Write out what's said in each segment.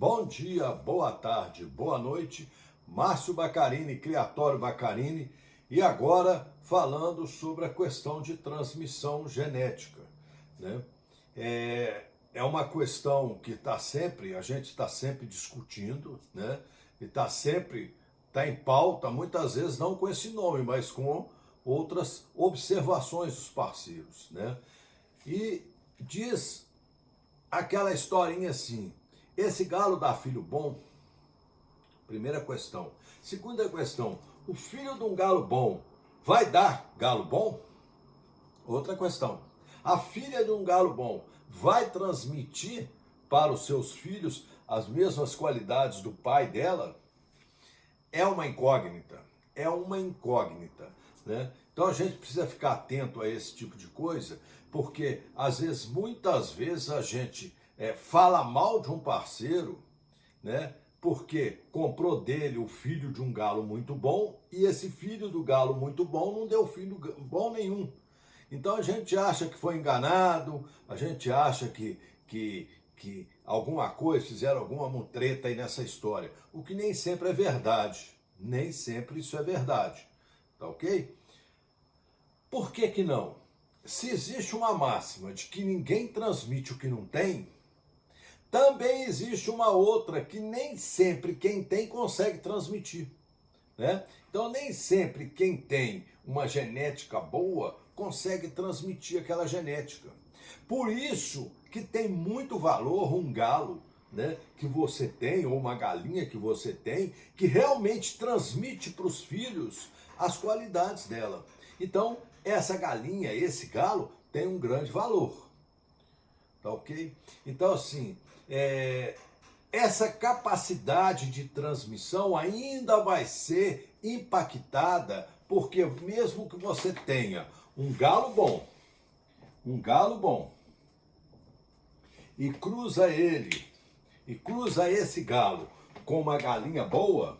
Bom dia, boa tarde, boa noite. Márcio Baccarini, Criatório Baccarini, e agora falando sobre a questão de transmissão genética, né? É uma questão que a gente está sempre discutindo, né? E está em pauta, muitas vezes não com esse nome, mas com outras observações dos parceiros, né? E diz aquela historinha assim: esse galo dá filho bom? Primeira questão. Segunda questão: o filho de um galo bom vai dar galo bom? Outra questão: a filha de um galo bom vai transmitir para os seus filhos as mesmas qualidades do pai dela? É uma incógnita. É uma incógnita, né? Então a gente precisa ficar atento a esse tipo de coisa, porque muitas vezes a gente fala mal de um parceiro, né? Porque comprou dele o filho de um galo muito bom e esse filho do galo muito bom não deu filho bom nenhum. Então a gente acha que foi enganado, a gente acha que alguma coisa, fizeram alguma mutreta aí nessa história. O que nem sempre é verdade. Nem sempre isso é verdade. Tá ok? Por que que não? Se existe uma máxima de que ninguém transmite o que não tem, também existe uma outra que nem sempre quem tem consegue transmitir, né? Então nem sempre quem tem uma genética boa consegue transmitir aquela genética. Por isso que tem muito valor um galo, né, que você tem, ou uma galinha que você tem, que realmente transmite para os filhos as qualidades dela. Então essa galinha, esse galo, tem um grande valor. Tá ok? Então, assim, essa capacidade de transmissão ainda vai ser impactada, porque mesmo que você tenha um galo bom, e cruza esse galo com uma galinha boa,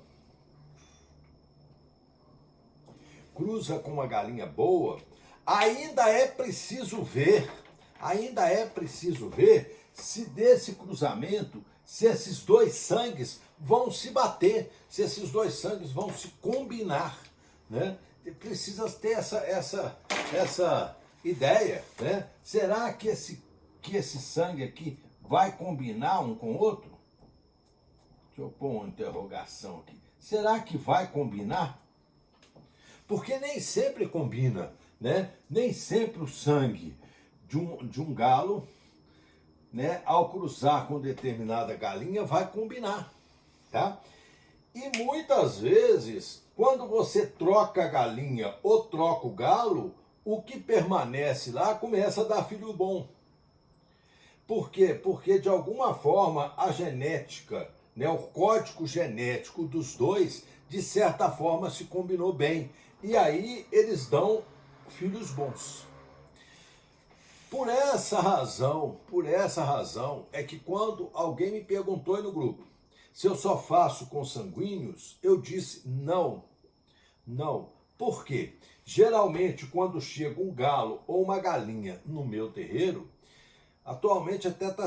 ainda é preciso ver se desse cruzamento, se esses dois sangues vão se bater, se esses dois sangues vão se combinar, né? Precisa ter essa ideia, né? Será que esse sangue aqui vai combinar um com o outro? Deixa eu pôr uma interrogação aqui. Será que vai combinar? Porque nem sempre combina, né? Nem sempre o sangue de um galo, né, ao cruzar com determinada galinha, vai combinar, tá? E muitas vezes, quando você troca a galinha ou troca o galo, o que permanece lá começa a dar filho bom. Por quê? Porque de alguma forma a genética, né, o código genético dos dois, de certa forma se combinou bem. E aí eles dão filhos bons. Por essa razão é que quando alguém me perguntou aí no grupo se eu só faço consanguíneos, eu disse não. Não. Por quê? Geralmente quando chega um galo ou uma galinha no meu terreiro, atualmente até está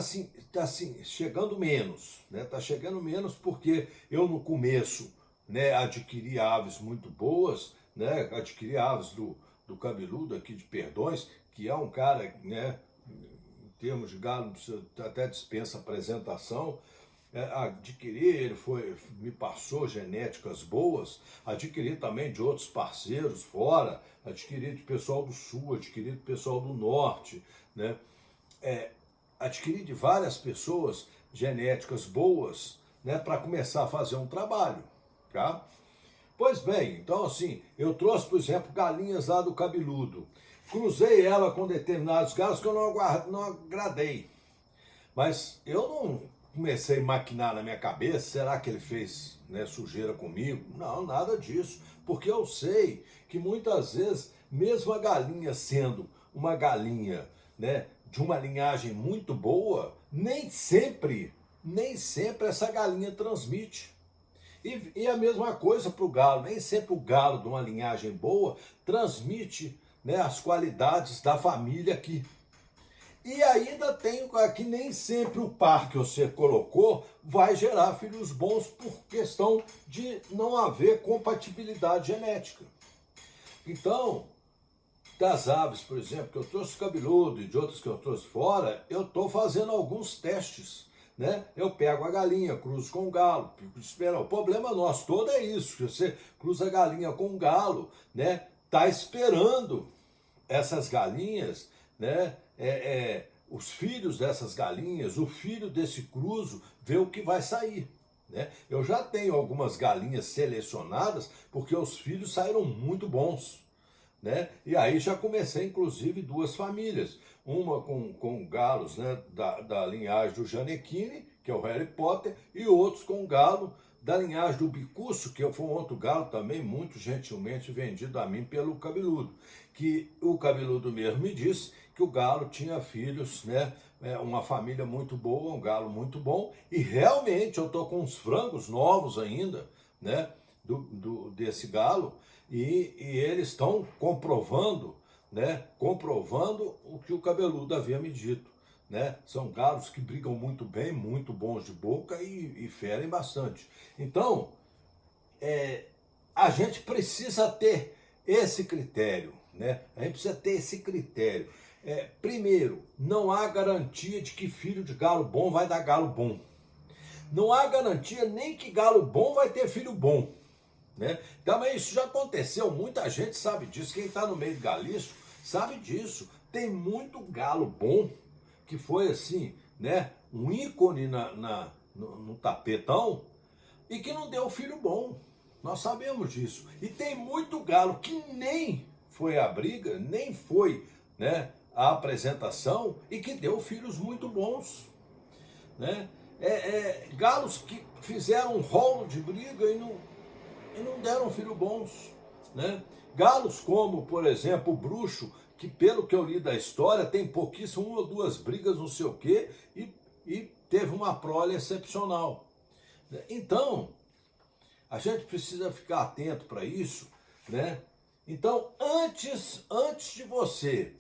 assim, chegando menos, né? Está chegando menos porque eu no começo, né, adquiri aves muito boas, né? Adquiri aves do cabeludo aqui de Perdões, que é um cara, né, em termos de galo, até dispensa apresentação. Adquiri, me passou genéticas boas, adquiri também de outros parceiros fora, adquiri de pessoal do sul, adquiri de pessoal do norte, né? Adquiri de várias pessoas genéticas boas, né, para começar a fazer um trabalho, tá? Pois bem, então assim, eu trouxe, por exemplo, galinhas lá do cabeludo, cruzei ela com determinados galos que eu não agradei, mas eu não comecei a maquinar na minha cabeça, será que ele fez, né, sujeira comigo? Não, nada disso, porque eu sei que muitas vezes, mesmo a galinha sendo uma galinha, né, de uma linhagem muito boa, nem sempre essa galinha transmite. E a mesma coisa para o galo, nem sempre o galo de uma linhagem boa transmite, né, as qualidades da família aqui. E ainda tem que nem sempre o par que você colocou vai gerar filhos bons por questão de não haver compatibilidade genética. Então, das aves, por exemplo, que eu trouxe cabeludo e de outras que eu trouxe fora, eu estou fazendo alguns testes. Né? Eu pego a galinha, cruzo com o galo, fico de espera. O problema nosso todo é isso, que você cruza a galinha com o galo, né? Tá esperando essas galinhas, né? Os filhos dessas galinhas, o filho desse cruzo, ver o que vai sair. Né? Eu já tenho algumas galinhas selecionadas porque os filhos saíram muito bons. Né? E aí já comecei, inclusive, duas famílias. Uma com galos, né, da linhagem do Janequine, que é o Harry Potter, e outros com galo da linhagem do Bicuço, que foi um outro galo também muito gentilmente vendido a mim pelo Cabeludo. Que o Cabeludo mesmo me disse que o galo tinha filhos, né, uma família muito boa, um galo muito bom, e realmente eu estou com uns frangos novos ainda, né, desse galo, e eles estão comprovando, né, comprovando o que o Cabeludo havia me dito. Né? São galos que brigam muito bem, muito bons de boca e ferem bastante. Então, a gente precisa ter esse critério. Né? A gente precisa ter esse critério. Primeiro, não há garantia de que filho de galo bom vai dar galo bom. Não há garantia nem que galo bom vai ter filho bom. Né? Também isso já aconteceu, muita gente sabe disso, quem está no meio de galício sabe disso. Tem muito galo bom que foi assim, né, um ícone no tapetão e que não deu filho bom. Nós sabemos disso. E tem muito galo que nem foi à briga, nem foi, né, à apresentação e que deu filhos muito bons. Né? Galos que fizeram um rolo de briga e não deram filhos bons. Né? Galos como, por exemplo, o Bruxo, que pelo que eu li da história, tem pouquíssimo, uma ou duas brigas, não sei o quê, e teve uma prole excepcional. Então, a gente precisa ficar atento para isso. Né? Então, antes de você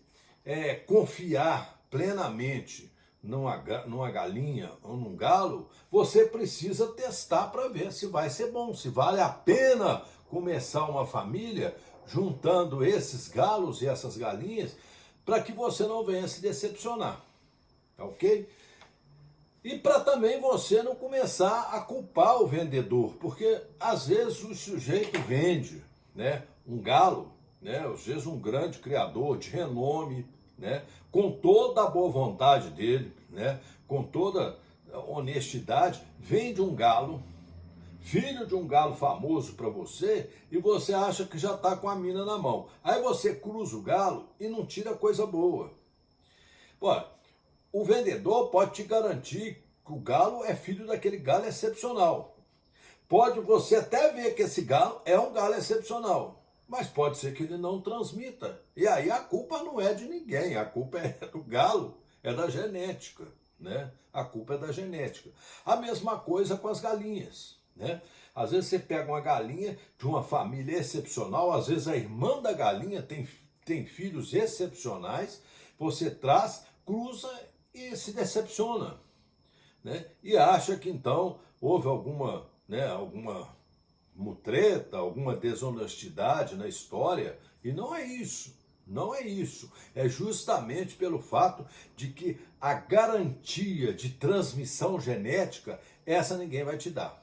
confiar plenamente numa galinha ou num galo, você precisa testar para ver se vai ser bom, se vale a pena começar uma família juntando esses galos e essas galinhas, para que você não venha se decepcionar, ok? E para também você não começar a culpar o vendedor, porque às vezes o sujeito vende, né, um galo, né, às vezes um grande criador de renome, né, com toda a boa vontade dele, né, com toda a honestidade, vende um galo, filho de um galo famoso para você, e você acha que já está com a mina na mão. Aí você cruza o galo e não tira coisa boa. Pô, o vendedor pode te garantir que o galo é filho daquele galo excepcional. Pode você até ver que esse galo é um galo excepcional, mas pode ser que ele não transmita. E aí a culpa não é de ninguém, a culpa é do galo, é da genética. Né? A culpa é da genética. A mesma coisa com as galinhas. Né? Às vezes você pega uma galinha de uma família excepcional, às vezes a irmã da galinha tem filhos excepcionais, você traz, cruza e se decepciona. Né? E acha que então houve alguma mutreta, alguma desonestidade na história, e não é isso. Não é isso. É justamente pelo fato de que a garantia de transmissão genética, essa ninguém vai te dar.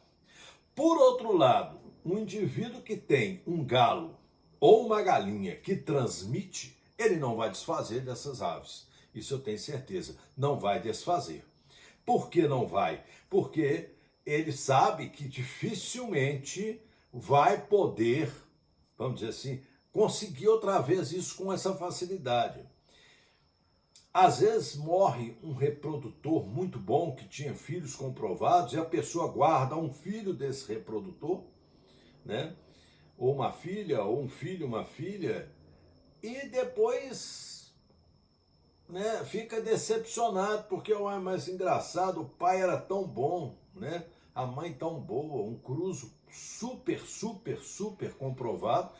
Por outro lado, um indivíduo que tem um galo ou uma galinha que transmite, ele não vai desfazer dessas aves. Isso eu tenho certeza. Não vai desfazer. Por que não vai? Porque ele sabe que dificilmente vai poder, vamos dizer assim, conseguir outra vez isso com essa facilidade. Às vezes morre um reprodutor muito bom que tinha filhos comprovados e a pessoa guarda um filho desse reprodutor, né? Ou uma filha, ou um filho, uma filha, e depois, né, fica decepcionado porque é mais engraçado, o pai era tão bom, né? A mãe tão boa, um cruzo super, super, super comprovado,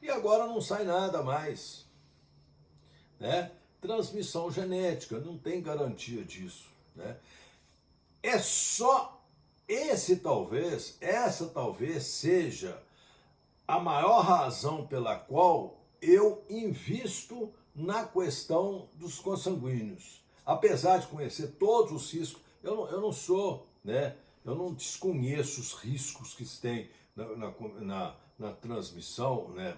e agora não sai nada mais. Né? transmissão genética, não tem garantia disso, né? É só essa talvez seja a maior razão pela qual eu invisto na questão dos consanguíneos. Apesar de conhecer todos os riscos, eu não sou, né? Eu não desconheço os riscos que se tem na transmissão, né?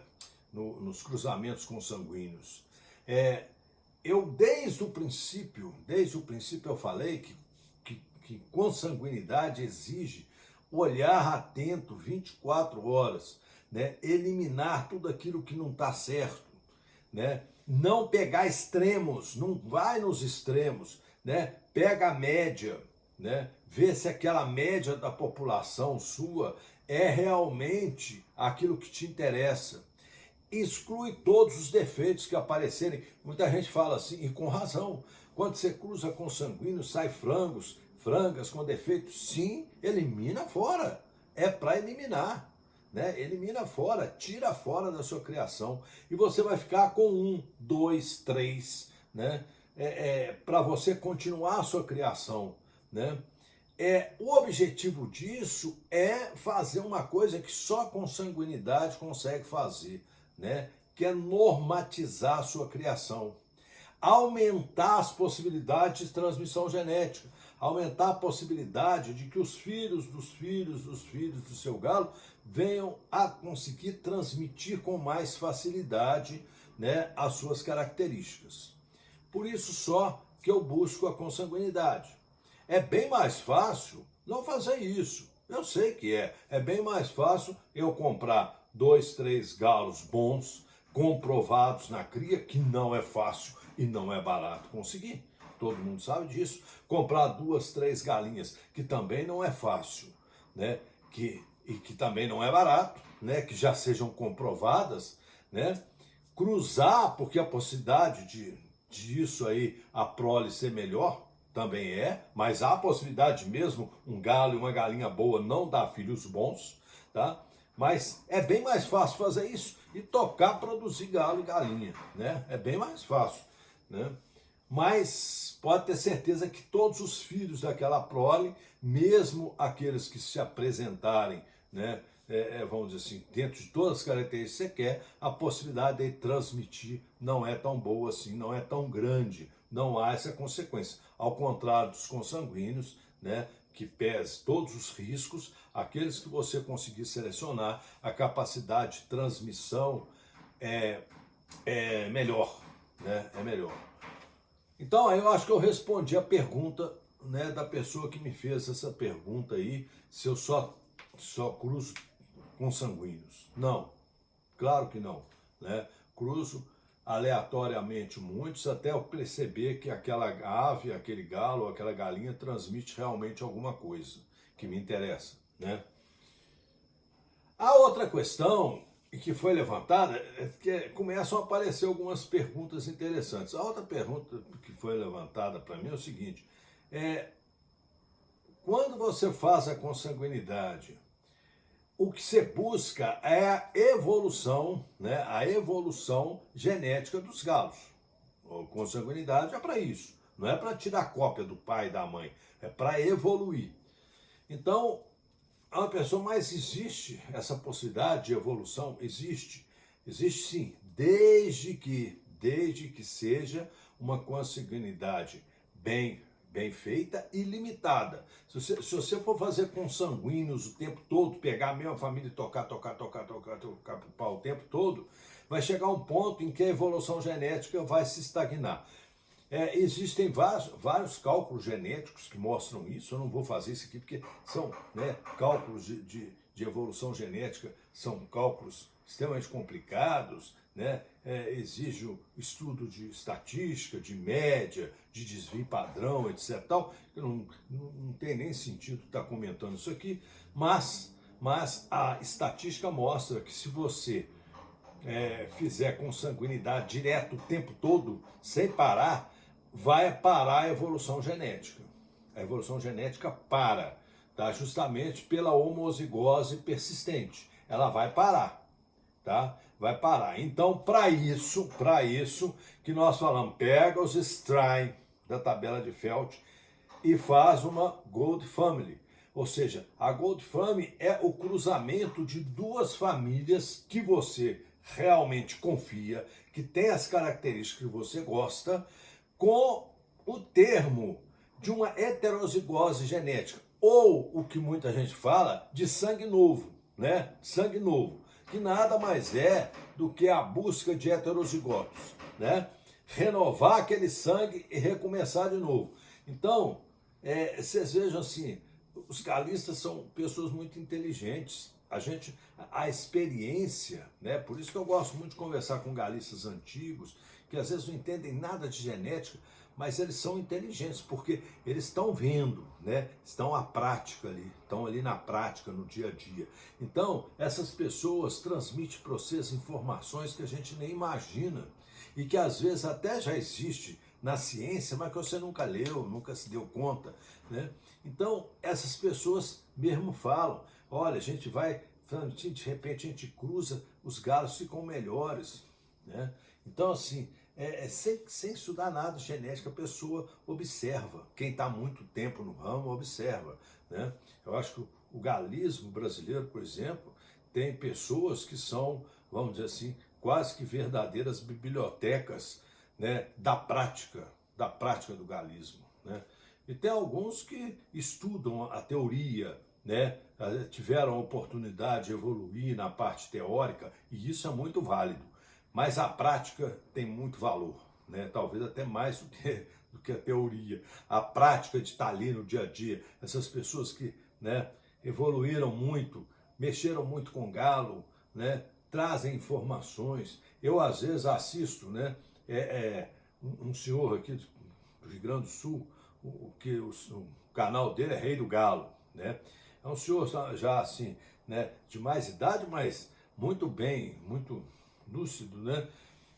Nos cruzamentos consanguíneos. Eu desde o princípio eu falei que consanguinidade exige olhar atento 24 horas, né? Eliminar tudo aquilo que não está certo, né? Não pegar extremos, não vai nos extremos, né? Pega a média, né? Vê se aquela média da população sua é realmente aquilo que te interessa. Exclui todos os defeitos que aparecerem. Muita gente fala assim, e com razão, quando você cruza consanguíneo, sai frangas com defeitos. Sim, elimina fora. É para eliminar, né? Elimina fora, tira fora da sua criação. E você vai ficar com 1, 2, 3, né? Para você continuar a sua criação, né? O objetivo disso é fazer uma coisa que só a consanguinidade consegue fazer, né? Que é normatizar a sua criação, aumentar as possibilidades de transmissão genética, aumentar a possibilidade de que os filhos dos filhos dos filhos do seu galo venham a conseguir transmitir com mais facilidade, né, as suas características. Por isso só que eu busco a consanguinidade. É bem mais fácil não fazer isso. Eu sei que é bem mais fácil eu comprar 2, 3 galos bons, comprovados na cria, que não é fácil e não é barato conseguir. Todo mundo sabe disso. Comprar 2, 3 galinhas, que também não é fácil, né? E que também não é barato, né? Que já sejam comprovadas, né? Cruzar, porque a possibilidade disso aí, a prole ser melhor, também mas há a possibilidade mesmo, um galo e uma galinha boa não dar filhos bons, tá? Mas é bem mais fácil fazer isso e tocar, produzir galo e galinha, né? É bem mais fácil, né? Mas pode ter certeza que todos os filhos daquela prole, mesmo aqueles que se apresentarem, né? Vamos dizer assim, dentro de todas as características que você quer, a possibilidade de transmitir não é tão boa assim, não é tão grande, não há essa consequência. Ao contrário dos consanguíneos, né, que pese todos os riscos, aqueles que você conseguir selecionar, a capacidade de transmissão é melhor, né, é melhor. Então, eu acho que eu respondi a pergunta, né, da pessoa que me fez essa pergunta aí, se eu só cruzo consanguíneos. Não, claro que não, né? Cruzo aleatoriamente muitos, até eu perceber que aquela ave, aquele galo, aquela galinha transmite realmente alguma coisa que me interessa, né? A outra questão que foi levantada é que começam a aparecer algumas perguntas interessantes. A outra pergunta que foi levantada para mim é o seguinte: quando você faz a consanguinidade, o que você busca é a evolução, né? A evolução genética dos galos. A consanguinidade é para isso, não é para tirar cópia do pai e da mãe, é para evoluir. Então, a uma pessoa, mas existe essa possibilidade de evolução? Existe sim, desde que seja uma consanguinidade bem feita e limitada. Se você for fazer consanguíneos o tempo todo, pegar a mesma família e tocar pro pau o tempo todo, vai chegar um ponto em que a evolução genética vai se estagnar. Existem vários cálculos genéticos que mostram isso. Eu não vou fazer isso aqui porque são, né, cálculos de evolução genética, são cálculos extremamente complicados, né? Exige o estudo de estatística, de média, de desvio padrão, etc. Tal. Não tem nem sentido estar comentando isso aqui, mas a estatística mostra que se você fizer consanguinidade direto o tempo todo, sem parar, vai parar a evolução genética. A evolução genética para, tá? Justamente pela homozigose persistente. Ela vai parar. tá? Vai parar. Então, para isso que nós falamos, pega os strain da tabela de Felt e faz uma Gold Family. Ou seja, a Gold Family é o cruzamento de duas famílias que você realmente confia, que tem as características que você gosta, com o termo de uma heterozigose genética, ou o que muita gente fala de sangue novo, né? Sangue novo, que nada mais é do que a busca de heterozigotos, né? Renovar aquele sangue e recomeçar de novo. Então, vocês vejam assim, os galistas são pessoas muito inteligentes. A experiência, né? Por isso que eu gosto muito de conversar com galistas antigos, que às vezes não entendem nada de genética, mas eles são inteligentes, porque eles estão vendo, né? Estão à prática ali, estão ali na prática, no dia a dia. Então, essas pessoas transmitem para vocês informações que a gente nem imagina, e que às vezes até já existe na ciência, mas que você nunca leu, nunca se deu conta, né? Então, essas pessoas mesmo falam, olha, a gente vai, de repente a gente cruza, os galos ficam melhores, né? Então, assim, sem estudar nada de genética, a pessoa observa. Quem está há muito tempo no ramo, observa, né? Eu acho que o galismo brasileiro, por exemplo, tem pessoas que são, vamos dizer assim, quase que verdadeiras bibliotecas, né, da prática do galismo, né? E tem alguns que estudam a teoria, né, tiveram a oportunidade de evoluir na parte teórica, e isso é muito válido. Mas a prática tem muito valor, né? Talvez até mais do que a teoria. A prática de estar ali no dia a dia, essas pessoas que, né, evoluíram muito, mexeram muito com galo, né, trazem informações. Eu às vezes assisto, né, um senhor aqui do Rio Grande do Sul, o canal dele é Rei do Galo, né? É um senhor já assim, né, de mais idade, mas muito bem, muito lúcido, né?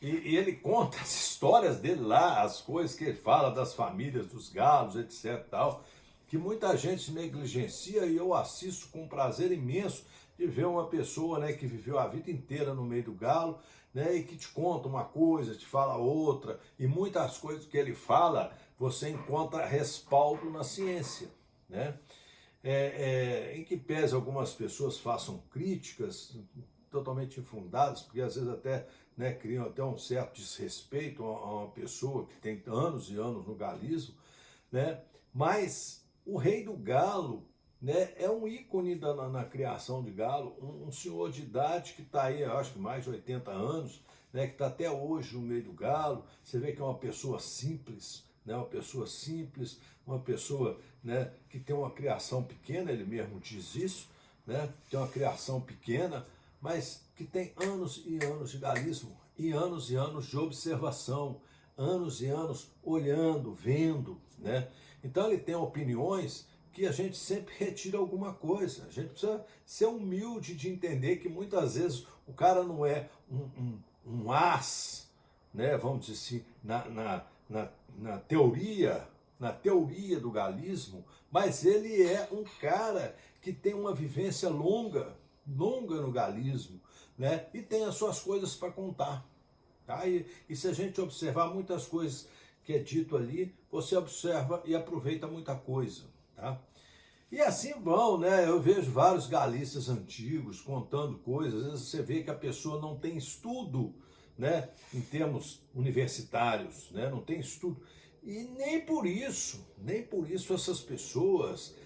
E ele conta as histórias dele lá, as coisas que ele fala das famílias, dos galos, etc. tal, que muita gente negligencia, e eu assisto com um prazer imenso de ver uma pessoa, né, que viveu a vida inteira no meio do galo, né, e que te conta uma coisa, te fala outra, e muitas coisas que ele fala você encontra respaldo na ciência, né? Em que pese algumas pessoas façam críticas totalmente infundadas, porque às vezes até, né, criam até um certo desrespeito a uma pessoa que tem anos e anos no galismo, né? Mas o Rei do Galo, né, é um ícone na criação de galo, um senhor de idade que está aí, acho que mais de 80 anos, né, que está até hoje no meio do galo. Você vê que é uma pessoa simples, né, uma pessoa, né, que tem uma criação pequena, ele mesmo diz isso, né, tem uma criação pequena, mas que tem anos e anos de galismo, e anos de observação, anos e anos olhando, vendo, né? Então ele tem opiniões que a gente sempre retira alguma coisa. A gente precisa ser humilde de entender que muitas vezes o cara não é um as, né, vamos dizer assim, na teoria do galismo, mas ele é um cara que tem uma vivência longa no galismo, né, e tem as suas coisas para contar. Tá? E se a gente observar muitas coisas que é dito ali, você observa e aproveita muita coisa. Tá? E assim vão, né? Eu vejo vários galistas antigos contando coisas. Às vezes você vê que a pessoa não tem estudo, né, em termos universitários, né? Não tem estudo. E nem por isso essas pessoas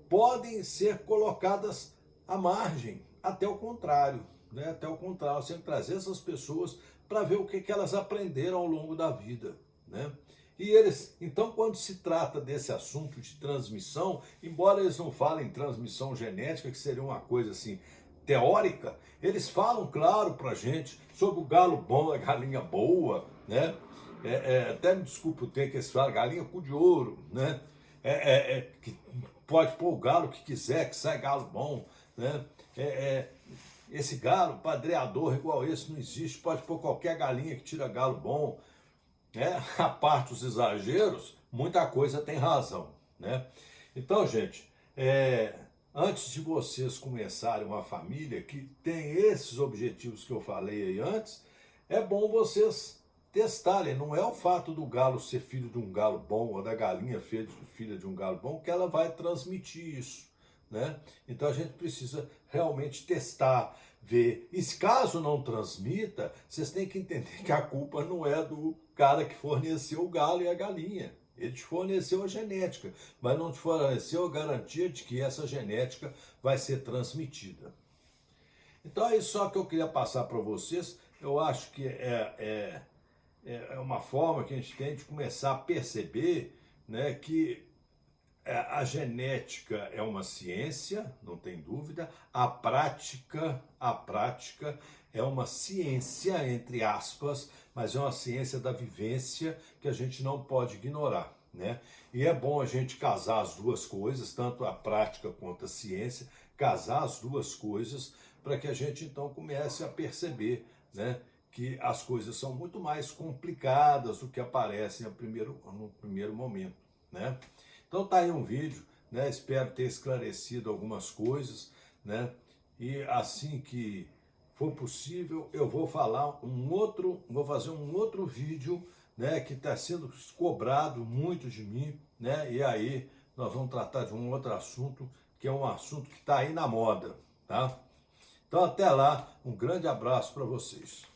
podem ser colocadas à margem. Até o contrário, né? Até o contrário, você tem que trazer essas pessoas para ver o que elas aprenderam ao longo da vida, né? E eles, então, quando se trata desse assunto de transmissão, embora eles não falem em transmissão genética, que seria uma coisa assim teórica, eles falam, claro, para a gente sobre o galo bom, a galinha boa, né? Até me desculpa o tempo que eles falam, galinha cu de ouro, né? Que pode pôr o galo que quiser, que sai galo bom, né? Esse galo padreador igual esse não existe, pode pôr qualquer galinha que tira galo bom. A parte dos exageros, muita coisa tem razão, né? Então, gente, antes de vocês começarem uma família que tem esses objetivos que eu falei aí antes, é bom vocês testarem. Não é o fato do galo ser filho de um galo bom ou da galinha filha de um galo bom que ela vai transmitir isso, né? Então a gente precisa realmente testar, ver. E se caso não transmita, vocês têm que entender que a culpa não é do cara que forneceu o galo e a galinha. Ele te forneceu a genética, mas não te forneceu a garantia de que essa genética vai ser transmitida. Então é isso só que eu queria passar para vocês. Eu acho que é uma forma que a gente tem de começar a perceber, né, que a genética é uma ciência, não tem dúvida. A prática é uma ciência, entre aspas, mas é uma ciência da vivência que a gente não pode ignorar, né? E é bom a gente casar as duas coisas, tanto a prática quanto a ciência, casar as duas coisas para que a gente então comece a perceber, né, que as coisas são muito mais complicadas do que aparecem no primeiro momento, né? Então tá aí um vídeo, né? Espero ter esclarecido algumas coisas, né? E assim que for possível, eu vou fazer um outro vídeo, né? Que está sendo cobrado muito de mim, né? E aí nós vamos tratar de um outro assunto, que é um assunto que está aí na moda, tá? Então até lá, um grande abraço para vocês.